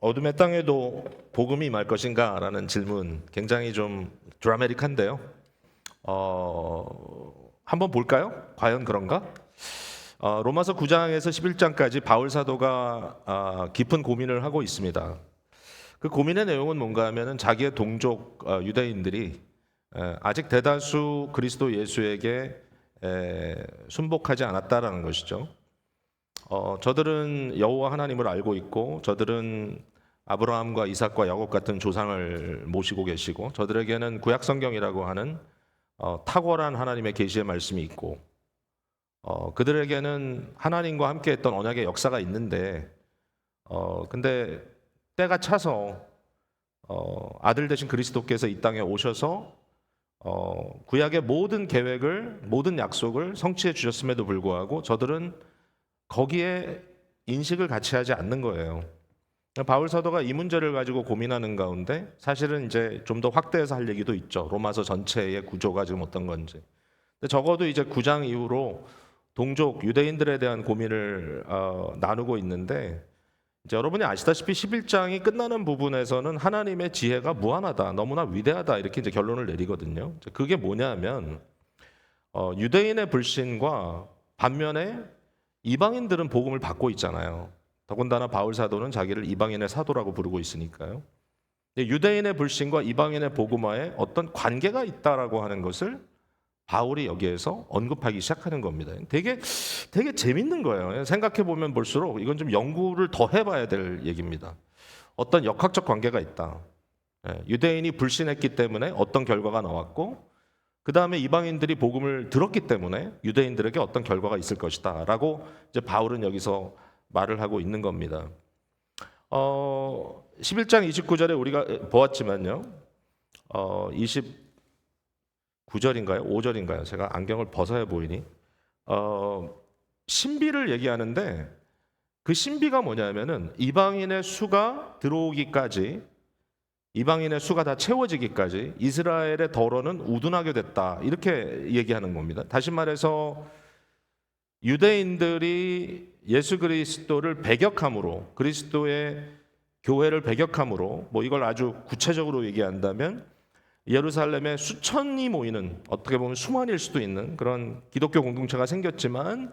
어둠의 땅에도 복음이 임할 것인가? 라는 질문 굉장히 좀 드라마틱한데요. 한번 볼까요? 과연 그런가? 로마서 9장에서 11장까지 바울 사도가 깊은 고민을 하고 있습니다. 그 고민의 내용은 뭔가 하면은 자기의 동족 유대인들이 아직 대다수 그리스도 예수에게 순복하지 않았다라는 것이죠. 저들은 여호와 하나님을 알고 있고 저들은 아브라함과 이삭과 야곱 같은 조상을 모시고 계시고 저들에게는 구약 성경이라고 하는 탁월한 하나님의 계시의 말씀이 있고 그들에게는 하나님과 함께했던 언약의 역사가 있는데 근데 때가 차서 아들 되신 그리스도께서 이 땅에 오셔서 구약의 모든 계획을 모든 약속을 성취해 주셨음에도 불구하고 저들은 거기에 인식을 같이 하지 않는 거예요. 바울 사도가 이 문제를 가지고 고민하는 가운데 사실은 이제 좀 더 확대해서 할 얘기도 있죠. 로마서 전체의 구조가 지금 어떤 건지. 근데 적어도 이제 9장 이후로 동족 유대인들에 대한 고민을 나누고 있는데 이제 여러분이 아시다시피 11장이 끝나는 부분에서는 하나님의 지혜가 무한하다, 너무나 위대하다 이렇게 이제 결론을 내리거든요. 그게 뭐냐면 유대인의 불신과 반면에 이방인들은 복음을 받고 있잖아요. 더군다나 바울 사도는 자기를 이방인의 사도라고 부르고 있으니까요. 유대인의 불신과 이방인의 복음화에 어떤 관계가 있다라고 하는 것을 바울이 여기에서 언급하기 시작하는 겁니다. 되게 재밌는 거예요. 생각해 보면 볼수록 이건 좀 연구를 더 해봐야 될 얘기입니다. 어떤 역학적 관계가 있다. 유대인이 불신했기 때문에 어떤 결과가 나왔고, 그 다음에 이방인들이 복음을 들었기 때문에 유대인들에게 어떤 결과가 있을 것이다라고 이제 바울은 여기서 말을 하고 있는 겁니다. 11장 29절에 우리가 보았지만요. 29절인가요? 5절인가요? 제가 안경을 벗어야 보이니? 신비를 얘기하는데 그 신비가 뭐냐면은 이방인의 수가 들어오기까지, 이방인의 수가 다 채워지기까지 이스라엘의 덜어는 우둔하게 됐다, 이렇게 얘기하는 겁니다. 다시 말해서 유대인들이 예수 그리스도를 배격함으로, 그리스도의 교회를 배격함으로, 뭐 이걸 아주 구체적으로 얘기한다면 예루살렘에 수천이 모이는, 어떻게 보면 수만일 수도 있는 그런 기독교 공동체가 생겼지만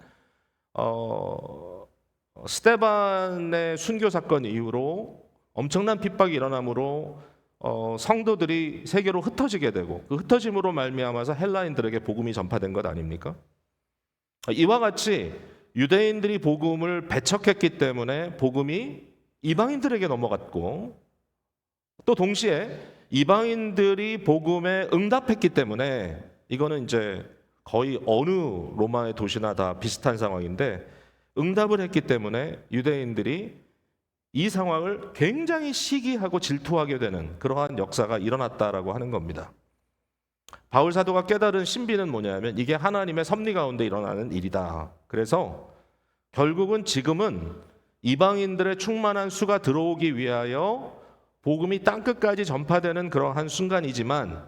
스데반의 순교 사건 이후로 엄청난 핍박이 일어나므로 성도들이 세계로 흩어지게 되고 그 흩어짐으로 말미암아서 헬라인들에게 복음이 전파된 것 아닙니까? 이와 같이 유대인들이 복음을 배척했기 때문에 복음이 이방인들에게 넘어갔고, 또 동시에 이방인들이 복음에 응답했기 때문에, 이거는 이제 거의 어느 로마의 도시나 다 비슷한 상황인데, 응답을 했기 때문에 유대인들이 이 상황을 굉장히 시기하고 질투하게 되는 그러한 역사가 일어났다라고 하는 겁니다. 바울 사도가 깨달은 신비는 뭐냐면 이게 하나님의 섭리 가운데 일어나는 일이다. 그래서 결국은 지금은 이방인들의 충만한 수가 들어오기 위하여 복음이 땅끝까지 전파되는 그러한 순간이지만,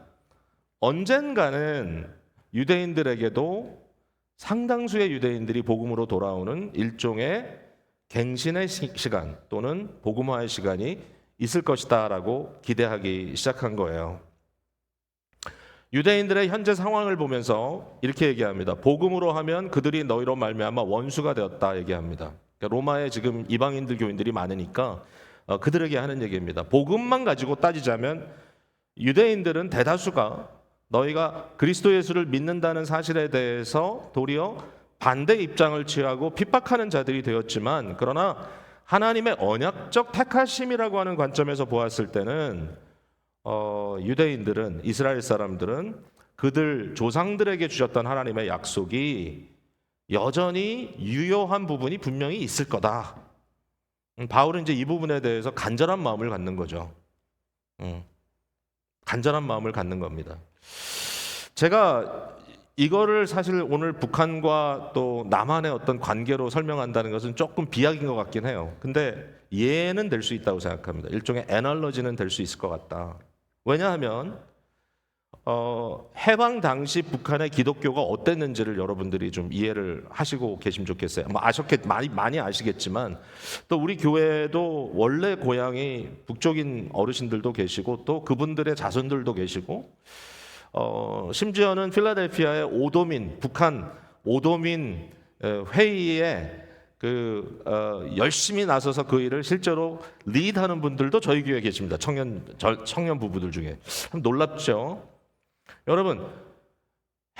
언젠가는 유대인들에게도 상당수의 유대인들이 복음으로 돌아오는 일종의 갱신의 시간 또는 복음화의 시간이 있을 것이다라고 기대하기 시작한 거예요. 유대인들의 현재 상황을 보면서 이렇게 얘기합니다. 복음으로 하면 그들이 너희로 말미암아 원수가 되었다 얘기합니다. 그러니까 로마에 지금 이방인들 교인들이 많으니까 그들에게 하는 얘기입니다. 복음만 가지고 따지자면 유대인들은 대다수가 너희가 그리스도 예수를 믿는다는 사실에 대해서 도리어 반대 입장을 취하고 핍박하는 자들이 되었지만, 그러나 하나님의 언약적 택하심이라고 하는 관점에서 보았을 때는 유대인들은, 이스라엘 사람들은 그들 조상들에게 주셨던 하나님의 약속이 여전히 유효한 부분이 분명히 있을 거다. 바울은 이제 이 부분에 대해서 간절한 마음을 갖는 거죠. 간절한 마음을 갖는 겁니다. 제가 이거를 사실 오늘 북한과 또 남한의 어떤 관계로 설명한다는 것은 조금 비약인 것 같긴 해요. 근데 예는 될 수 있다고 생각합니다. 일종의 애널러지는 될 수 있을 것 같다. 왜냐하면 해방 당시 북한의 기독교가 어땠는지를 여러분들이 좀 이해를 하시고 계시면 좋겠어요. 뭐 많이 아시겠지만 또 우리 교회도 원래 고향이 북쪽인 어르신들도 계시고 또 그분들의 자손들도 계시고 심지어는 필라델피아의 오도민 북한 오도민 회의에 열심히 나서서 그 일을 실제로 리드하는 분들도 저희 교회에 계십니다. 청년 부부들 중에 참 놀랍죠. 여러분,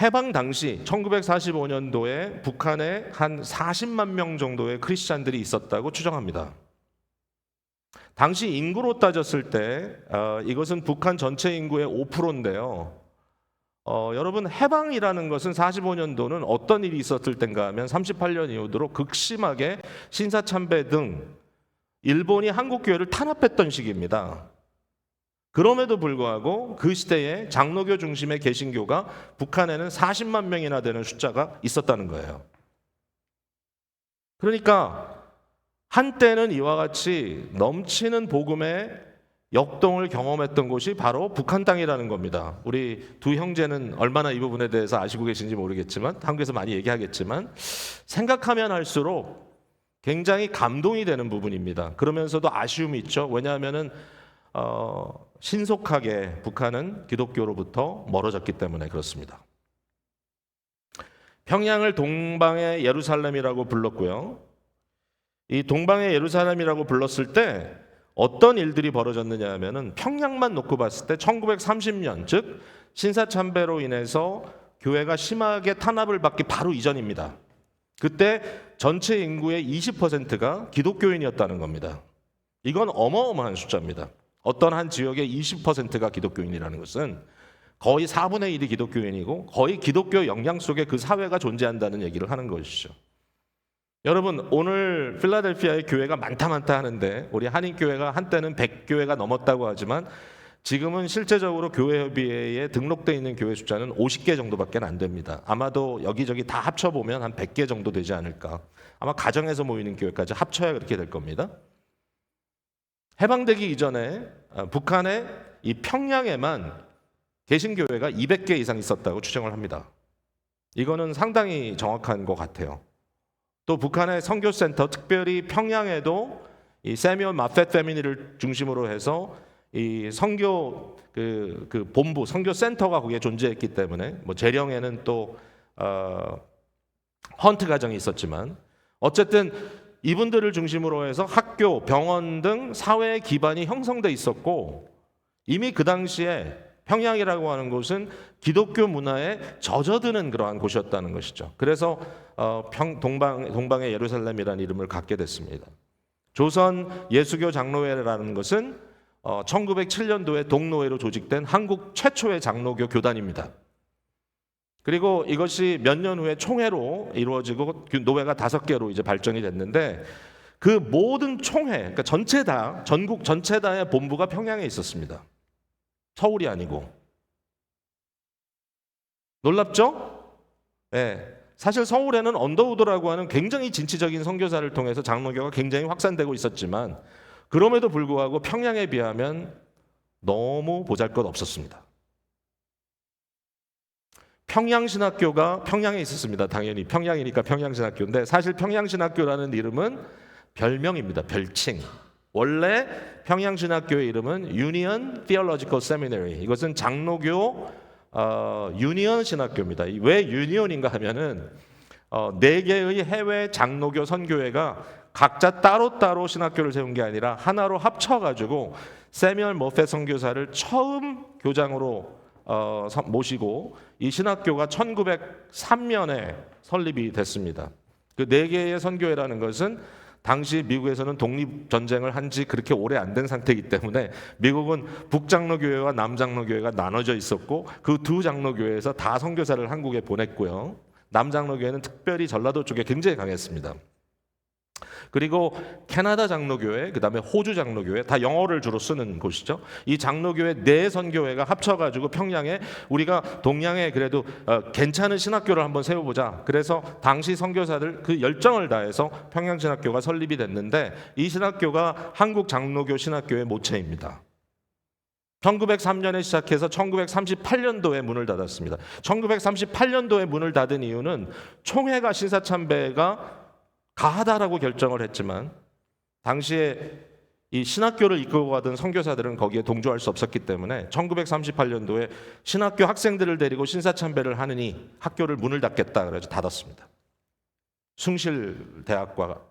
해방 당시 1945년도에 북한에 한 40만 명 정도의 크리스찬들이 있었다고 추정합니다. 당시 인구로 따졌을 때 이것은 북한 전체 인구의 5%인데요. 여러분, 해방이라는 것은 45년도는 어떤 일이 있었을 땐가 하면 38년 이후로 극심하게 신사참배 등 일본이 한국 교회를 탄압했던 시기입니다. 그럼에도 불구하고 그 시대에 장로교 중심의 개신교가 북한에는 40만 명이나 되는 숫자가 있었다는 거예요. 그러니까 한때는 이와 같이 넘치는 복음의 역동을 경험했던 곳이 바로 북한 땅이라는 겁니다. 우리 두 형제는 얼마나 이 부분에 대해서 아시고 계신지 모르겠지만 한국에서 많이 얘기하겠지만 생각하면 할수록 굉장히 감동이 되는 부분입니다. 그러면서도 아쉬움이 있죠. 왜냐하면은 신속하게 북한은 기독교로부터 멀어졌기 때문에 그렇습니다. 평양을 동방의 예루살렘이라고 불렀고요. 이 동방의 예루살렘이라고 불렀을 때 어떤 일들이 벌어졌느냐 하면은 평양만 놓고 봤을 때 1930년 즉 신사참배로 인해서 교회가 심하게 탄압을 받기 바로 이전입니다. 그때 전체 인구의 20%가 기독교인이었다는 겁니다. 이건 어마어마한 숫자입니다. 어떤 한 지역의 20%가 기독교인이라는 것은 거의 4분의 1이 기독교인이고 거의 기독교 영향 속에 그 사회가 존재한다는 얘기를 하는 것이죠. 여러분, 오늘 필라델피아의 교회가 많다 하는데 우리 한인교회가 한때는 100교회가 넘었다고 하지만 지금은 실제적으로 교회협의회에 등록되어 있는 교회 숫자는 50개 정도밖에 안 됩니다. 아마도 여기저기 다 합쳐보면 한 100개 정도 되지 않을까. 아마 가정에서 모이는 교회까지 합쳐야 그렇게 될 겁니다. 해방되기 이전에 북한의 이 평양에만 개신교회가 200개 이상 있었다고 추정을 합니다. 이거는 상당히 정확한 것 같아요. 또 북한의 선교센터, 특별히 평양에도 이 세미얼 마펫 패밀리를 중심으로 해서 이 선교 그 본부, 선교센터가 거기에 존재했기 때문에 뭐 재령에는 또 헌트 가정이 있었지만 어쨌든 이분들을 중심으로 해서 학교, 병원 등 사회의 기반이 형성돼 있었고 이미 그 당시에 평양이라고 하는 곳은 기독교 문화에 젖어드는 그러한 곳이었다는 것이죠. 그래서 동방의 예루살렘이라는 이름을 갖게 됐습니다. 조선 예수교 장로회라는 것은 1907년도에 동로회로 조직된 한국 최초의 장로교 교단입니다. 그리고 이것이 몇 년 후에 총회로 이루어지고 노회가 5개로 이제 발전이 됐는데 그 모든 총회, 그러니까 전체 다 전국 전체 다의 본부가 평양에 있었습니다. 서울이 아니고. 놀랍죠? 네. 사실 서울에는 언더우드라고 하는 굉장히 진취적인 선교사를 통해서 장로교가 굉장히 확산되고 있었지만 그럼에도 불구하고 평양에 비하면 너무 보잘것없었습니다. 평양신학교가 평양에 있었습니다. 당연히 평양이니까 평양신학교인데 사실 평양신학교라는 이름은 별명입니다. 별칭. 원래 평양신학교의 이름은 Union Theological Seminary. 이것은 장로교 유니언 신학교입니다. 왜 유니언인가 하면은 4개의 해외 장로교 선교회가 각자 따로따로 신학교를 세운 게 아니라 하나로 합쳐가지고 세미얼 머펫 선교사를 처음 교장으로 모시고 이 신학교가 1903년에 설립이 됐습니다. 그 4개의 선교회라는 것은 당시 미국에서는 독립전쟁을 한 지 그렇게 오래 안 된 상태이기 때문에 미국은 북장로교회와 남장로교회가 나눠져 있었고 그 두 장로교회에서 다 선교사를 한국에 보냈고요. 남장로교회는 특별히 전라도 쪽에 굉장히 강했습니다. 그리고 캐나다 장로교회, 그 다음에 호주 장로교회, 다 영어를 주로 쓰는 곳이죠. 이 장로교회 4선교회가 합쳐가지고 평양에 우리가 동양에 그래도 괜찮은 신학교를 한번 세워보자. 그래서 당시 선교사들 그 열정을 다해서 평양신학교가 설립이 됐는데 이 신학교가 한국 장로교 신학교의 모체입니다. 1903년에 시작해서 1938년도에 문을 닫았습니다. 1938년도에 문을 닫은 이유는 총회가 신사참배가 가하다라고 결정을 했지만 당시에 이 신학교를 이끌고 가던 선교사들은 거기에 동조할 수 없었기 때문에 1938년도에 신학교 학생들을 데리고 신사참배를 하느니 학교를 문을 닫겠다 그래서 닫았습니다. 숭실대학과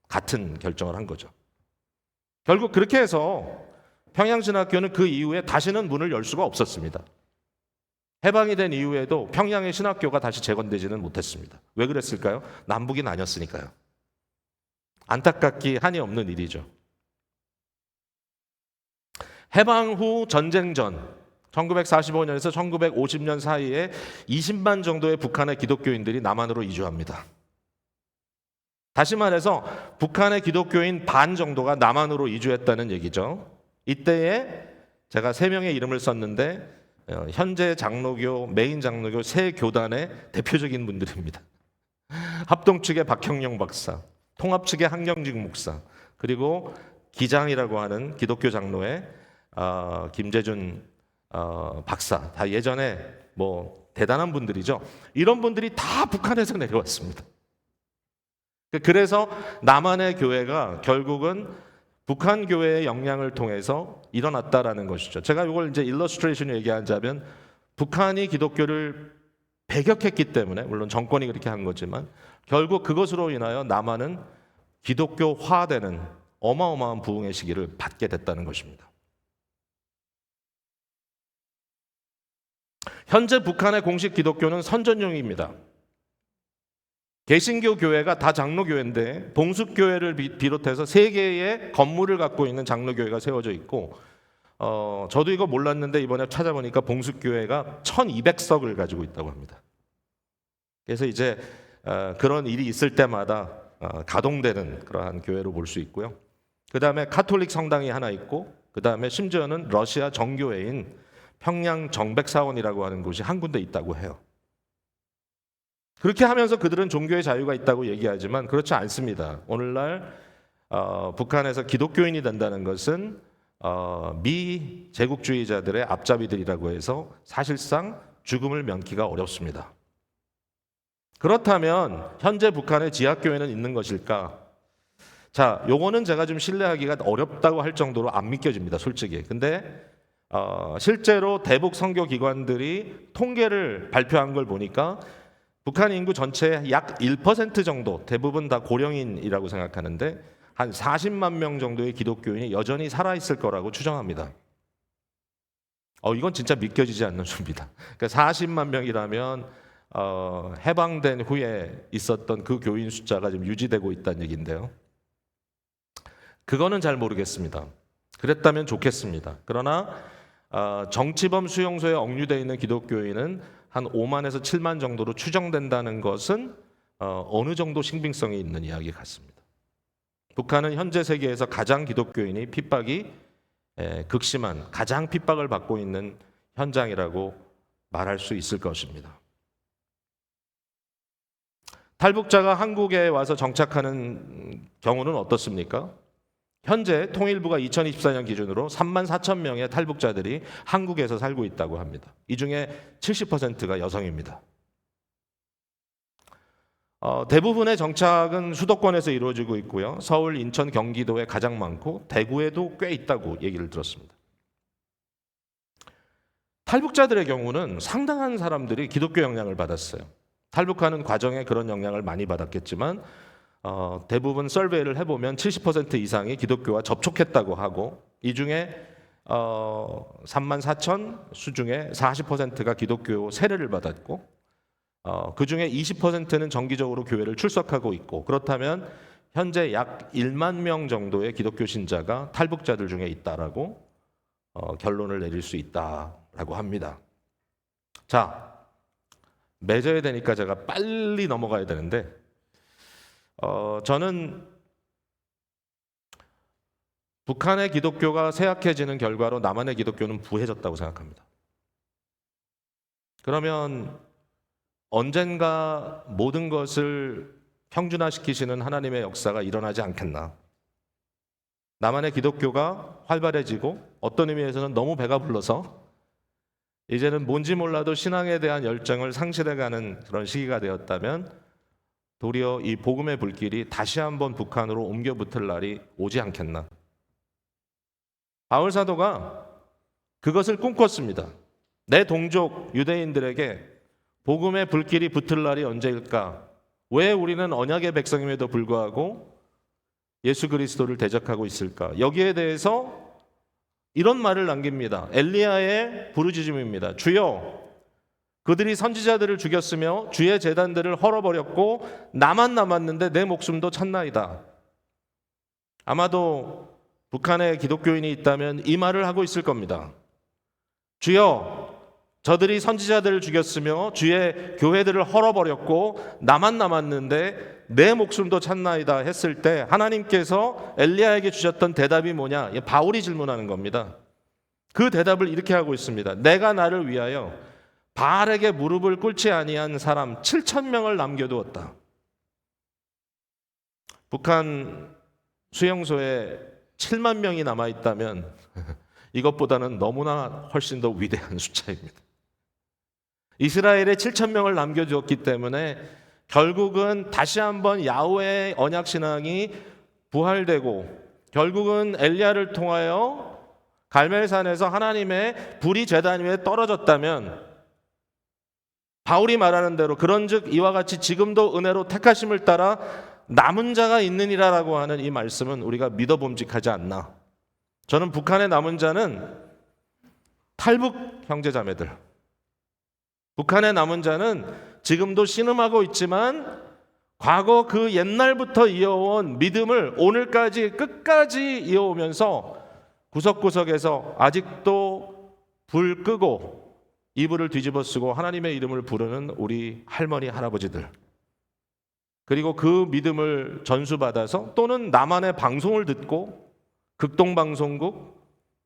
같은 결정을 한 거죠. 결국 그렇게 해서 평양신학교는 그 이후에 다시는 문을 열 수가 없었습니다. 해방이 된 이후에도 평양의 신학교가 다시 재건되지는 못했습니다. 왜 그랬을까요? 남북이 나뉘었으니까요. 안타깝기 한이 없는 일이죠. 해방 후 전쟁 전 1945년에서 1950년 사이에 20만 정도의 북한의 기독교인들이 남한으로 이주합니다. 다시 말해서 북한의 기독교인 반 정도가 남한으로 이주했다는 얘기죠. 이때에 제가 3명의 이름을 썼는데 현재 장로교, 메인 장로교 세 교단의 대표적인 분들입니다. 합동 측의 박형영 박사, 통합 측의 한경직 목사, 그리고 기장이라고 하는 기독교 장로의 김재준 박사, 다 예전에 뭐 대단한 분들이죠. 이런 분들이 다 북한에서 내려왔습니다. 그래서 남한의 교회가 결국은 북한 교회의 영향을 통해서 일어났다라는 것이죠. 제가 이걸 이제 일러스트레이션을 얘기하자면 북한이 기독교를 배격했기 때문에, 물론 정권이 그렇게 한 거지만 결국 그것으로 인하여 남한은 기독교화되는 어마어마한 부흥의 시기를 받게 됐다는 것입니다. 현재 북한의 공식 기독교는 선전용입니다. 개신교 교회가 다 장로교회인데 봉숙교회를 비롯해서 3개의 건물을 갖고 있는 장로교회가 세워져 있고, 저도 이거 몰랐는데 이번에 찾아보니까 봉숙교회가 1200석을 가지고 있다고 합니다. 그래서 이제 그런 일이 있을 때마다 가동되는 그러한 교회로 볼 수 있고요. 그 다음에 카톨릭 성당이 하나 있고, 그 다음에 심지어는 러시아 정교회인 평양 정백사원이라고 하는 곳이 한 군데 있다고 해요. 그렇게 하면서 그들은 종교의 자유가 있다고 얘기하지만 그렇지 않습니다. 오늘날 북한에서 기독교인이 된다는 것은 미제국주의자들의 앞잡이들이라고 해서 사실상 죽음을 면키가 어렵습니다. 그렇다면 현재 북한의 지하교회는 있는 것일까? 자, 요거는 제가 좀 신뢰하기가 어렵다고 할 정도로 안 믿겨집니다, 솔직히. 근데 실제로 대북 선교 기관들이 통계를 발표한 걸 보니까 북한 인구 전체의 약 1% 정도, 대부분 다 고령인이라고 생각하는데 한 40만 명 정도의 기독교인이 여전히 살아있을 거라고 추정합니다. 이건 진짜 믿겨지지 않는 수입니다. 그러니까 40만 명이라면 해방된 후에 있었던 그 교인 숫자가 지금 유지되고 있다는 얘기인데요. 그거는 잘 모르겠습니다. 그랬다면 좋겠습니다. 그러나 정치범 수용소에 억류되어 있는 기독교인은 한 5만에서 7만 정도로 추정된다는 것은 어느 정도 신빙성이 있는 이야기 같습니다. 북한은 현재 세계에서 가장 기독교인이 핍박이 극심한, 가장 핍박을 받고 있는 현장이라고 말할 수 있을 것입니다. 탈북자가 한국에 와서 정착하는 경우는 어떻습니까? 현재 통일부가 2024년 기준으로 3만 4천 명의 탈북자들이 한국에서 살고 있다고 합니다. 이 중에 70%가 여성입니다. 대부분의 정착은 수도권에서 이루어지고 있고요. 서울, 인천, 경기도에 가장 많고 대구에도 꽤 있다고 얘기를 들었습니다. 탈북자들의 경우는 상당한 사람들이 기독교 영향을 받았어요. 탈북하는 과정에 그런 영향을 많이 받았겠지만 대부분 서베이를 해보면 70% 이상이 기독교와 접촉했다고 하고, 이 중에 3만 4천 수 중에 40%가 기독교 세례를 받았고, 그 중에 20%는 정기적으로 교회를 출석하고 있고, 그렇다면 현재 약 1만 명 정도의 기독교 신자가 탈북자들 중에 있다라고 결론을 내릴 수 있다라고 합니다. 자, 맺어야 되니까 제가 빨리 넘어가야 되는데, 저는 북한의 기독교가 쇠약해지는 결과로 남한의 기독교는 부해졌다고 생각합니다. 그러면 언젠가 모든 것을 평준화시키시는 하나님의 역사가 일어나지 않겠나? 남한의 기독교가 활발해지고 어떤 의미에서는 너무 배가 불러서 이제는 뭔지 몰라도 신앙에 대한 열정을 상실해가는 그런 시기가 되었다면 도리어 이 복음의 불길이 다시 한번 북한으로 옮겨 붙을 날이 오지 않겠나. 바울 사도가 그것을 꿈꿨습니다. 내 동족 유대인들에게 복음의 불길이 붙을 날이 언제일까? 왜 우리는 언약의 백성임에도 불구하고 예수 그리스도를 대적하고 있을까? 여기에 대해서 이런 말을 남깁니다. 엘리야의 부르짖음입니다. 주여, 그들이 선지자들을 죽였으며 주의 제단들을 헐어버렸고 나만 남았는데 내 목숨도 찼나이다. 아마도 북한에 기독교인이 있다면 이 말을 하고 있을 겁니다. 주여, 저들이 선지자들을 죽였으며 주의 교회들을 헐어버렸고 나만 남았는데 내 목숨도 찼나이다 했을 때 하나님께서 엘리야에게 주셨던 대답이 뭐냐? 바울이 질문하는 겁니다. 그 대답을 이렇게 하고 있습니다. 내가 나를 위하여 바알에게 무릎을 꿇지 아니한 사람 7,000명을 남겨두었다. 북한 수용소에 7만 명이 남아있다면 이것보다는 너무나 훨씬 더 위대한 숫자입니다. 이스라엘에 7,000명을 남겨두었기 때문에 결국은 다시 한번 야훼의 언약신앙이 부활되고 결국은 엘리야를 통하여 갈멜산에서 하나님의 불이 제단 위에 떨어졌다면 바울이 말하는 대로 그런즉 이와 같이 지금도 은혜로 택하심을 따라 남은 자가 있느니라라고 하는 이 말씀은 우리가 믿어봄직하지 않나. 저는 북한의 남은 자는 탈북 형제자매들, 북한의 남은 자는 지금도 신음하고 있지만 과거 그 옛날부터 이어온 믿음을 오늘까지 끝까지 이어오면서 구석구석에서 아직도 불 끄고 이불을 뒤집어 쓰고 하나님의 이름을 부르는 우리 할머니 할아버지들, 그리고 그 믿음을 전수받아서 또는 나만의 방송을 듣고 극동방송국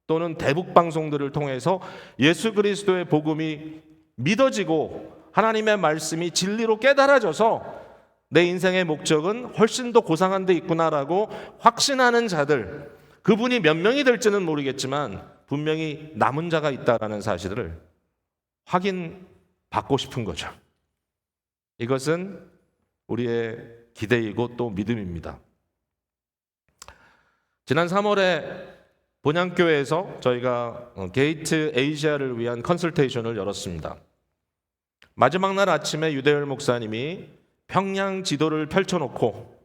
또는 대북방송들을 통해서 예수 그리스도의 복음이 믿어지고 하나님의 말씀이 진리로 깨달아져서 내 인생의 목적은 훨씬 더 고상한 데 있구나라고 확신하는 자들, 그분이 몇 명이 될지는 모르겠지만 분명히 남은 자가 있다라는 사실을 확인받고 싶은 거죠. 이것은 우리의 기대이고 또 믿음입니다. 지난 3월에 본향교회에서 저희가 게이트 에이시아를 위한 컨설테이션을 열었습니다. 마지막 날 아침에 유대열 목사님이 평양 지도를 펼쳐놓고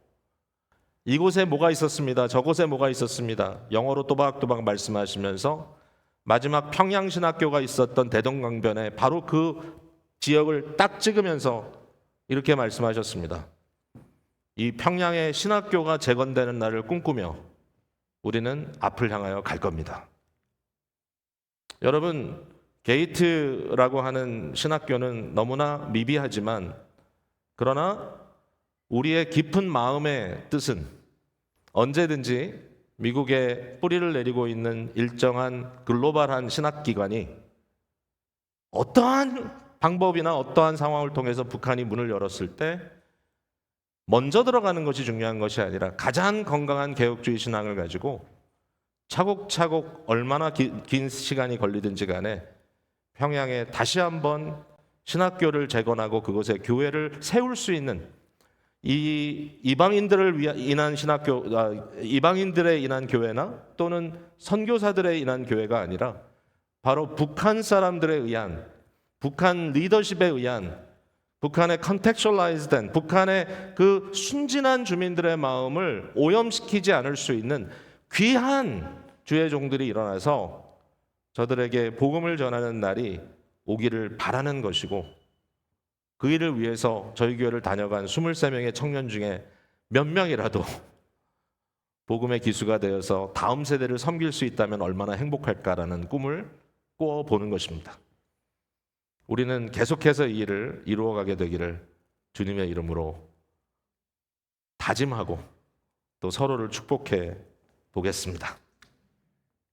이곳에 뭐가 있었습니다, 저곳에 뭐가 있었습니다, 영어로 또박또박 말씀하시면서 마지막 평양신학교가 있었던 대동강변에 바로 그 지역을 딱 찍으면서 이렇게 말씀하셨습니다. 이 평양의 신학교가 재건되는 날을 꿈꾸며 우리는 앞을 향하여 갈 겁니다. 여러분, 게이트라고 하는 신학교는 너무나 미비하지만 그러나 우리의 깊은 마음의 뜻은 언제든지 미국에 뿌리를 내리고 있는 일정한 글로벌한 신학기관이 어떠한 방법이나 어떠한 상황을 통해서 북한이 문을 열었을 때 먼저 들어가는 것이 중요한 것이 아니라 가장 건강한 개혁주의 신앙을 가지고 차곡차곡 얼마나 긴 시간이 걸리든지 간에 평양에 다시 한번 신학교를 재건하고 그곳에 교회를 세울 수 있는, 이 이방인들을 인한 신학교, 이방인들에 인한 교회나 또는 선교사들에 인한 교회가 아니라 바로 북한 사람들에 의한, 북한 리더십에 의한, 북한의 컨텍츄얼라이즈된, 북한의 그 순진한 주민들의 마음을 오염시키지 않을 수 있는 귀한 주의 종들이 일어나서 저들에게 복음을 전하는 날이 오기를 바라는 것이고, 그 일을 위해서 저희 교회를 다녀간 23명의 청년 중에 몇 명이라도 복음의 기수가 되어서 다음 세대를 섬길 수 있다면 얼마나 행복할까라는 꿈을 꾸어보는 것입니다. 우리는 계속해서 이 일을 이루어가게 되기를 주님의 이름으로 다짐하고 또 서로를 축복해 보겠습니다.